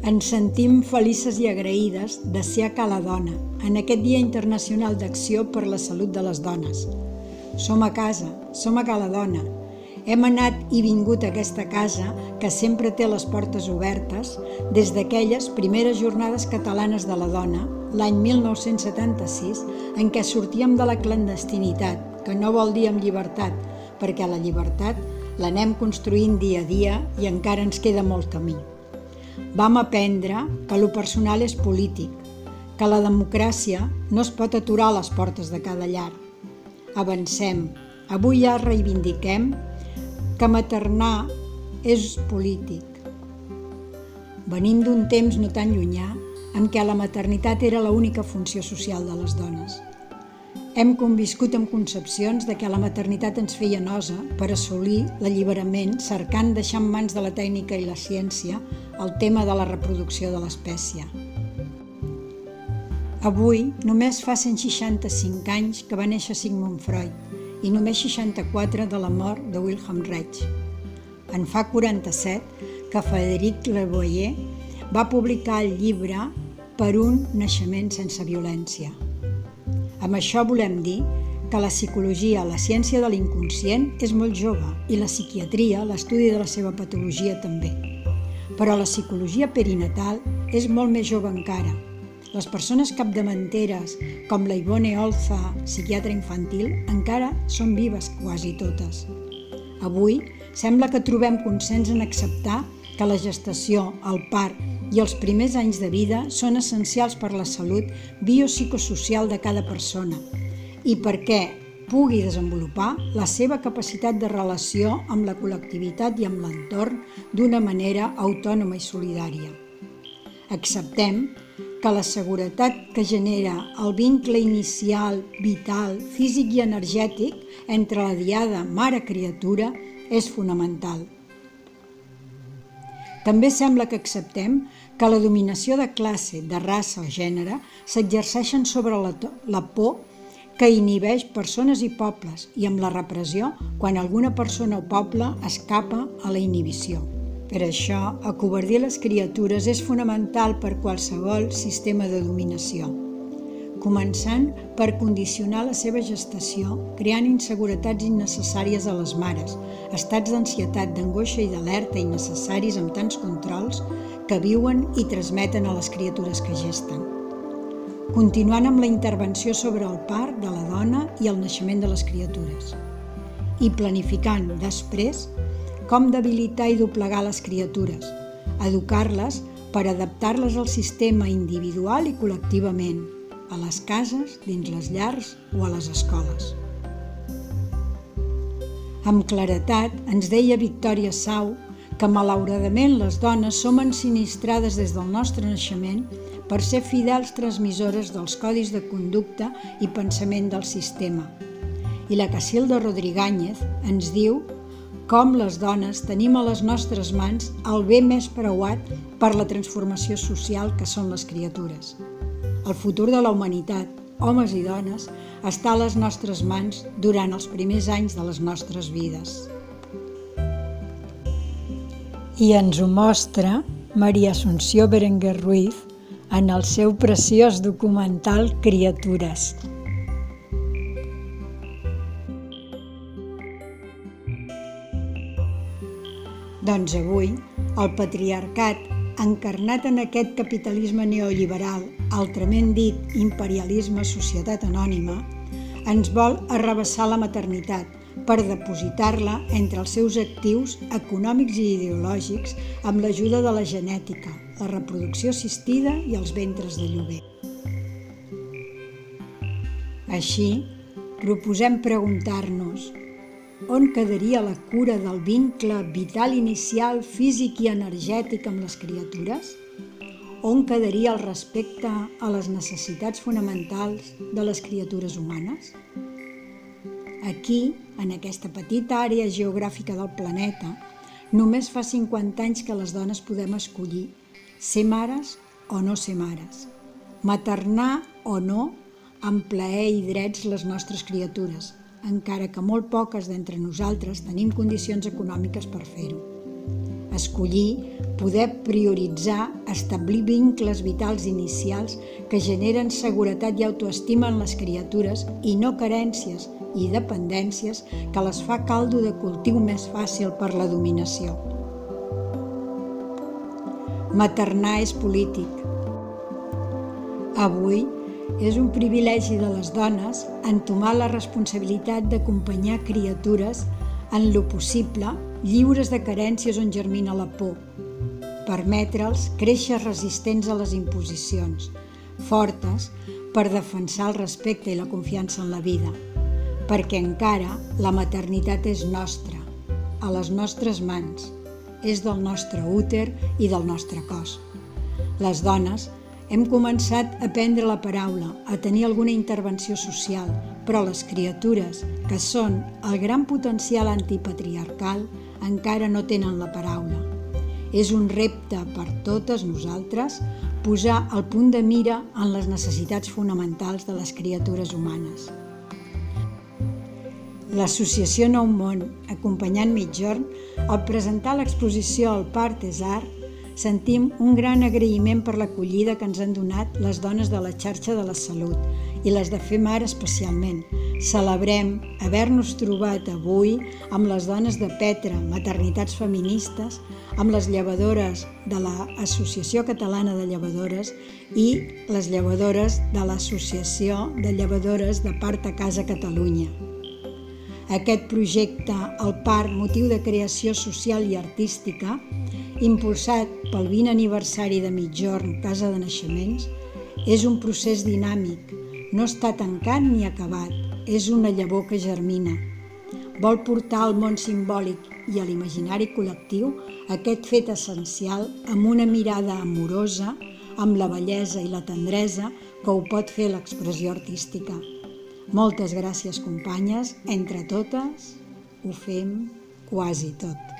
Ens sentim felices i agraïdes de ser a Cala Dona, en aquest Dia Internacional d'Acció per la Salut de les Dones. Som a casa, som a Cala Dona. Hem anat i vingut a aquesta casa que sempre té les portes obertes des d'aquelles primeres jornades catalanes de la dona, l'any 1976, en què sortíem de la clandestinitat, que no vol dir amb llibertat, perquè la llibertat l'anem construint dia a dia i encara ens queda molt camí. Vam aprendre que lo personal és polític, que la democràcia no es pot aturar a les portes de cada llar. Avancem. Avui ja reivindiquem que maternar és polític. Venim d'un temps no tan llunyà en què la maternitat era l'única funció social de les dones. Hem conviscut amb concepcions de que la maternitat ens feia nosa per assolir l'alliberament cercant deixar en mans de la tècnica i la ciència el tema de la reproducció de l'espècie. Avui només fa 165 anys que va néixer Sigmund Freud i només 64 de la mort de Wilhelm Reich. En fa 47 que Frédéric Leboyer va publicar el llibre Per un naixement sense violència. Amb això volem dir que la psicologia, la ciència de l'inconscient, és molt jove i la psiquiatria, l'estudi de la seva patologia també. Però la psicologia perinatal és molt més jove encara. Les persones capdavanteres, com la Ivone Olza, psiquiatra infantil, encara són vives quasi totes. Avui sembla que trobem consens en acceptar que la gestació, el part i els primers anys de vida són essencials per la salut biopsicosocial de cada persona i perquè pugui desenvolupar la seva capacitat de relació amb la col·lectivitat i amb l'entorn d'una manera autònoma i solidària. Acceptem que la seguretat que genera el vincle inicial, vital, físic i energètic entre la diada mare-criatura és fonamental. També sembla que acceptem que la dominació de classe, de raça o gènere s'exerceixen sobre la por que inhibeix persones i pobles i amb la repressió quan alguna persona o poble escapa a la inhibició. Per això, acovardir les criatures és fonamental per qualsevol sistema de dominació, començant per condicionar la seva gestació, creant inseguretats innecessàries a les mares, estats d'ansietat, d'angoixa i d'alerta innecessaris amb tants controls que viuen i transmeten a les criatures que gesten. Continuant amb la intervenció sobre el part de la dona i el naixement de les criatures. I planificant, després, com debilitar i doblegar les criatures, educar-les per adaptar-les al sistema individual i col·lectivament, a les cases, dins les llars o a les escoles. Amb claretat ens deia Victòria Sau que malauradament les dones som ensinistrades des del nostre naixement per ser fidels transmissores dels codis de conducta i pensament del sistema. I la Casilda Rodríguez ens diu com les dones tenim a les nostres mans el bé més preuat per la transformació social que són les criatures. El futur de la humanitat, homes i dones, està a les nostres mans durant els primers anys de les nostres vides. I ens ho mostra Maria Asunció Berenguer Ruiz en el seu preciós documental Criatures. Doncs avui, el patriarcat, encarnat en aquest capitalisme neoliberal, altrament dit imperialisme societat anònima, ens vol arrabassar la maternitat per depositar-la entre els seus actius econòmics i ideològics amb l'ajuda de la genètica, la reproducció assistida i els ventres de lloguer. Així, proposem preguntar-nos: on quedaria la cura del vincle vital inicial, físic i energètic amb les criatures? On quedaria el respecte a les necessitats fonamentals de les criatures humanes? Aquí, en aquesta petita àrea geogràfica del planeta, només fa 50 anys que les dones podem escollir ser mares o no ser mares, maternar o no amb plaer i drets les nostres criatures, encara que molt poques d'entre nosaltres tenim condicions econòmiques per fer-ho. Escollir, poder prioritzar establir vincles vitals inicials que generen seguretat i autoestima en les criatures i no carències i dependències que les fa caldo de cultiu més fàcil per la dominació. Maternar és polític. Avui és un privilegi de les dones entomar la responsabilitat d'acompanyar criatures en lo possible, lliures de carències on germina la por, permetre'ls créixer resistents a les imposicions, fortes per defensar el respecte i la confiança en la vida, perquè encara la maternitat és nostra, a les nostres mans, és del nostre úter i del nostre cos. Les dones hem començat a prendre la paraula, a tenir alguna intervenció social, però les criatures, que són el gran potencial antipatriarcal, encara no tenen la paraula. És un repte per totes nosaltres posar el punt de mira en les necessitats fonamentals de les criatures humanes. L'Associació Nou Món, acompanyant Migjorn, al presentar l'exposició al Parc des Arts, sentim un gran agraïment per l'acollida que ens han donat les dones de la xarxa de la salut i les de FEMAR especialment. Celebrem haver-nos trobat avui amb les dones de Petra, maternitats feministes, amb les llevadores de l'Associació Catalana de Llevadores i les llevadores de l'Associació de Llevadores de Part a Casa Catalunya. Aquest projecte, el Parc, motiu de creació social i artística, impulsat pel 20 aniversari de Migjorn, Casa de Naixements, és un procés dinàmic, no està tancat ni acabat, és una llavor que germina. Vol portar al món simbòlic i a l'imaginari col·lectiu aquest fet essencial amb una mirada amorosa, amb la bellesa i la tendresa que ho pot fer l'expressió artística. Moltes gràcies, companyes. Entre totes ho fem quasi tot.